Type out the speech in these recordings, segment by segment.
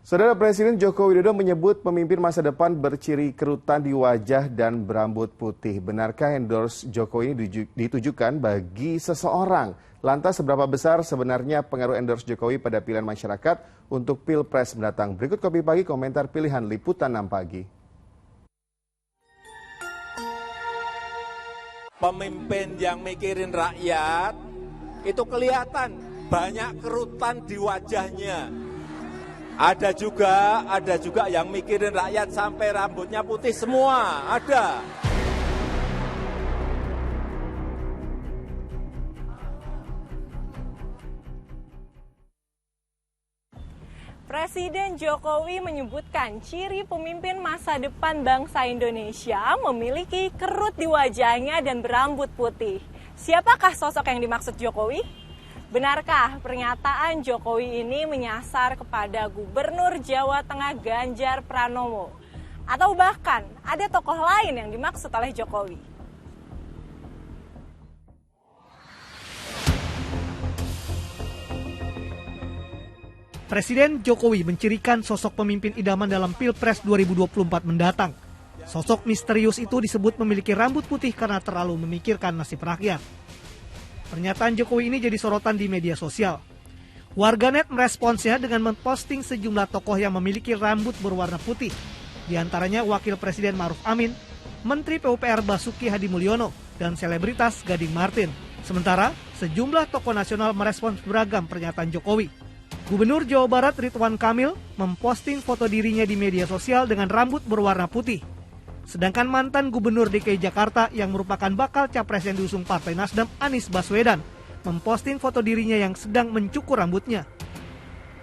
Saudara Presiden Joko Widodo menyebut pemimpin masa depan berciri kerutan di wajah dan berambut putih. Benarkah endorse Jokowi ini ditujukan bagi seseorang? Lantas seberapa besar sebenarnya pengaruh endorse Jokowi pada pilihan masyarakat untuk Pilpres mendatang? Berikut Kopi Pagi komentar pilihan Liputan 6 Pagi. Pemimpin yang mikirin rakyat itu kelihatan banyak kerutan di wajahnya. Ada juga yang mikirin rakyat sampai rambutnya putih semua, ada. Presiden Jokowi menyebutkan ciri pemimpin masa depan bangsa Indonesia memiliki kerut di wajahnya dan berambut putih. Siapakah sosok yang dimaksud Jokowi? Benarkah pernyataan Jokowi ini menyasar kepada Gubernur Jawa Tengah Ganjar Pranowo? Atau bahkan ada tokoh lain yang dimaksud oleh Jokowi? Presiden Jokowi mencirikan sosok pemimpin idaman dalam Pilpres 2024 mendatang. Sosok misterius itu disebut memiliki rambut putih karena terlalu memikirkan nasib rakyat. Pernyataan Jokowi ini jadi sorotan di media sosial. Warganet meresponsnya dengan memposting sejumlah tokoh yang memiliki rambut berwarna putih. Di antaranya Wakil Presiden Ma'ruf Amin, Menteri PUPR Basuki Hadi Mulyono, dan selebritas Gading Marten. Sementara, sejumlah tokoh nasional merespons beragam pernyataan Jokowi. Gubernur Jawa Barat Ridwan Kamil memposting foto dirinya di media sosial dengan rambut berwarna putih. Sedangkan mantan Gubernur DKI Jakarta yang merupakan bakal capres yang diusung Partai Nasdem, Anies Baswedan, memposting foto dirinya yang sedang mencukur rambutnya.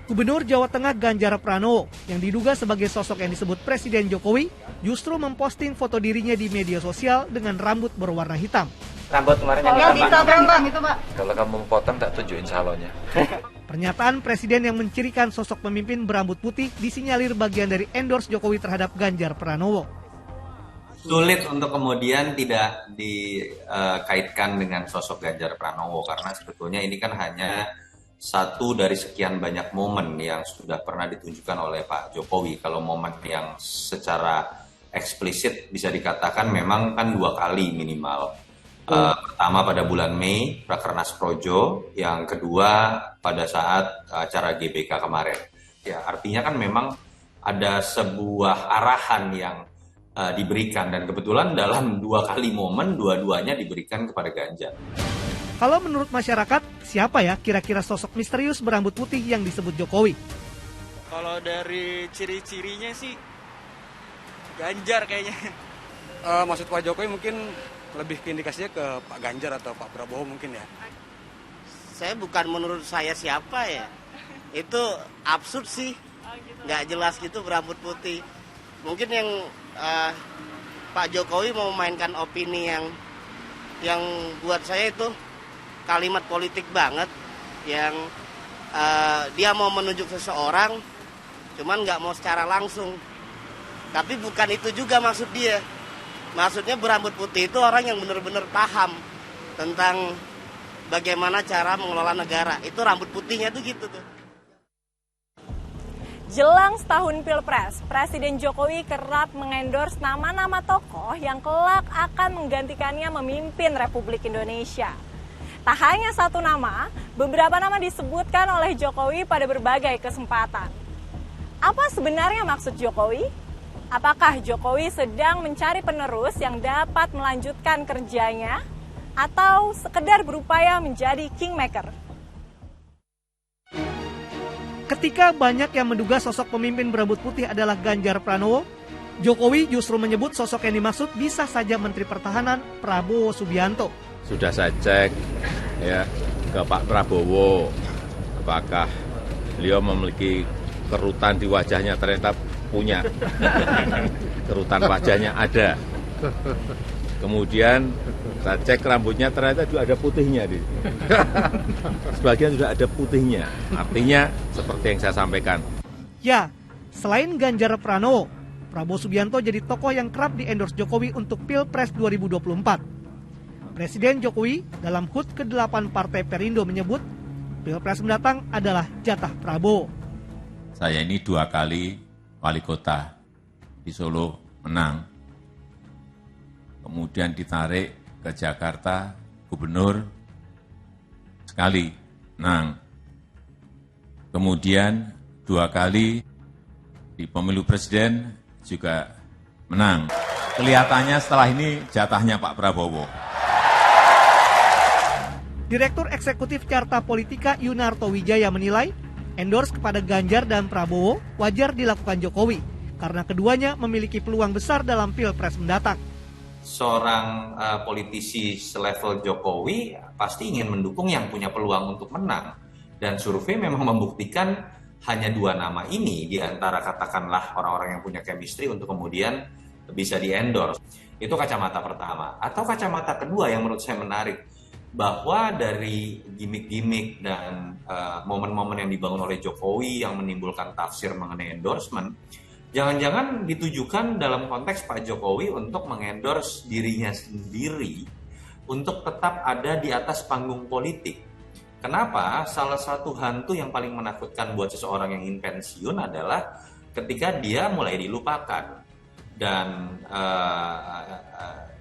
Gubernur Jawa Tengah Ganjar Pranowo yang diduga sebagai sosok yang disebut Presiden Jokowi justru memposting foto dirinya di media sosial dengan rambut berwarna hitam. Rambut kemarin yang hitam, Pak. Kalau kamu mau potong, tak tunjukin salonnya. Pernyataan Presiden yang mencirikan sosok pemimpin berambut putih disinyalir bagian dari endorse Jokowi terhadap Ganjar Pranowo. Sulit untuk kemudian tidak dikaitkan dengan sosok Ganjar Pranowo karena sebetulnya ini kan hanya satu dari sekian banyak momen yang sudah pernah ditunjukkan oleh Pak Jokowi. Kalau momen yang secara eksplisit bisa dikatakan memang kan 2 kali minimal. Pertama pada bulan Mei, Rakernas Projo, yang kedua pada saat acara GBK kemarin. Ya, artinya kan memang ada sebuah arahan yang diberikan dan kebetulan dalam 2 kali momen dua-duanya diberikan kepada Ganjar. Kalau menurut masyarakat, siapa ya kira-kira sosok misterius berambut putih yang disebut Jokowi? Kalau dari ciri-cirinya sih Ganjar kayaknya. Maksud Pak Jokowi mungkin lebih indikasinya ke Pak Ganjar atau Pak Prabowo mungkin ya. Saya bukan menurut saya siapa ya. Itu absurd sih. Nggak jelas gitu berambut putih. Mungkin yang Pak Jokowi mau memainkan opini yang buat saya itu kalimat politik banget, yang dia mau menunjuk seseorang, cuman nggak mau secara langsung. Tapi bukan itu juga maksud dia. Maksudnya berambut putih itu orang yang benar-benar paham tentang bagaimana cara mengelola negara. Itu rambut putihnya tuh gitu tuh. Jelang setahun Pilpres, Presiden Jokowi kerap mengendorse nama-nama tokoh yang kelak akan menggantikannya memimpin Republik Indonesia. Tak hanya satu nama, beberapa nama disebutkan oleh Jokowi pada berbagai kesempatan. Apa sebenarnya maksud Jokowi? Apakah Jokowi sedang mencari penerus yang dapat melanjutkan kerjanya? Atau sekedar berupaya menjadi kingmaker? Ketika banyak yang menduga sosok pemimpin berambut putih adalah Ganjar Pranowo, Jokowi justru menyebut sosok yang dimaksud bisa saja Menteri Pertahanan Prabowo Subianto. Sudah saya cek ya ke Pak Prabowo, apakah beliau memiliki kerutan di wajahnya, ternyata punya. Kerutan wajahnya ada. Kemudian saya cek rambutnya ternyata juga ada putihnya. Sebagian sudah ada putihnya. Artinya seperti yang saya sampaikan. Ya, selain Ganjar Pranowo, Prabowo Subianto jadi tokoh yang kerap di-endorse Jokowi untuk Pilpres 2024. Presiden Jokowi dalam HUT ke-8 Partai Perindo menyebut Pilpres mendatang adalah jatah Prabowo. Saya ini 2 kali wali kota di Solo menang. Kemudian ditarik ke Jakarta, gubernur sekali menang. Kemudian 2 kali di pemilu presiden juga menang. Kelihatannya setelah ini jatahnya Pak Prabowo. Direktur Eksekutif Carta Politika Yunarto Wijaya menilai, endorse kepada Ganjar dan Prabowo wajar dilakukan Jokowi, karena keduanya memiliki peluang besar dalam Pilpres mendatang. Seorang politisi selevel Jokowi pasti ingin mendukung yang punya peluang untuk menang. Dan survei memang membuktikan hanya 2 nama ini di antara katakanlah orang-orang yang punya chemistry untuk kemudian bisa di-endorse. Itu kacamata pertama. Atau kacamata kedua yang menurut saya menarik, bahwa dari gimmick-gimmick dan momen-momen yang dibangun oleh Jokowi yang menimbulkan tafsir mengenai endorsement, jangan-jangan ditujukan dalam konteks Pak Jokowi untuk mengendorse dirinya sendiri untuk tetap ada di atas panggung politik. Kenapa? Salah satu hantu yang paling menakutkan buat seseorang yang ingin pensiun adalah ketika dia mulai dilupakan. Dan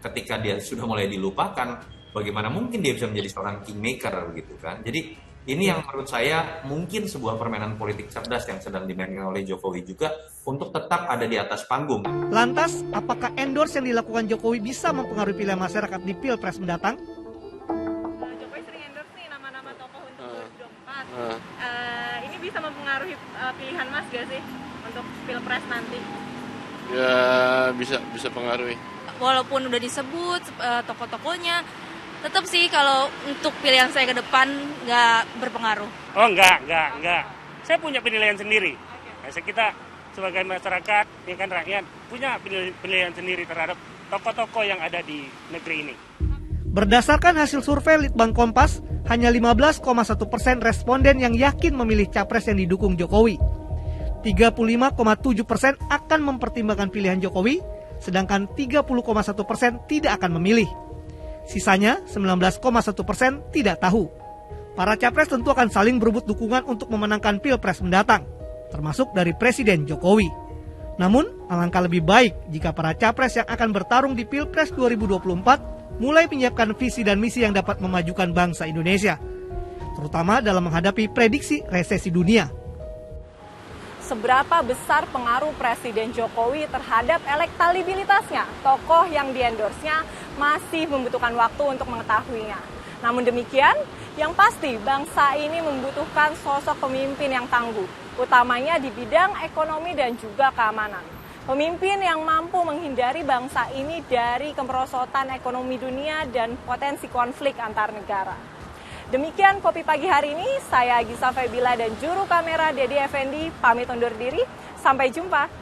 ketika dia sudah mulai dilupakan, bagaimana mungkin dia bisa menjadi seorang kingmaker gitu kan. Jadi ini yang menurut saya mungkin sebuah permainan politik cerdas yang sedang dimainkan oleh Jokowi juga untuk tetap ada di atas panggung. Lantas, apakah endorse yang dilakukan Jokowi bisa mempengaruhi pilihan masyarakat di Pilpres mendatang? Jokowi sering endorse nih nama-nama tokoh untuk 2024. Ini bisa mempengaruhi pilihan Mas gak sih untuk Pilpres nanti? Ya bisa pengaruhi. Walaupun udah disebut tokoh-tokohnya, tetap sih kalau untuk pilihan saya ke depan nggak berpengaruh. Oh enggak. Saya punya penilaian sendiri. Kita sebagai masyarakat, ya kan rakyat, punya penilaian sendiri terhadap tokoh-tokoh yang ada di negeri ini. Berdasarkan hasil survei Litbang Kompas, hanya 15,1% responden yang yakin memilih capres yang didukung Jokowi. 35,7% akan mempertimbangkan pilihan Jokowi, sedangkan 30,1% tidak akan memilih. Sisanya 19,1% tidak tahu. Para capres tentu akan saling berebut dukungan untuk memenangkan Pilpres mendatang, termasuk dari Presiden Jokowi. Namun, alangkah lebih baik jika para capres yang akan bertarung di Pilpres 2024 mulai menyiapkan visi dan misi yang dapat memajukan bangsa Indonesia, terutama dalam menghadapi prediksi resesi dunia. Seberapa besar pengaruh Presiden Jokowi terhadap elektabilitasnya? Tokoh yang di-endorse-nya masih membutuhkan waktu untuk mengetahuinya. Namun demikian, yang pasti bangsa ini membutuhkan sosok pemimpin yang tangguh, utamanya di bidang ekonomi dan juga keamanan. Pemimpin yang mampu menghindari bangsa ini dari kemerosotan ekonomi dunia dan potensi konflik antar negara. Demikian Kopi Pagi hari ini, saya Gisa Febila dan juru kamera Dedi Effendi pamit undur diri. Sampai jumpa.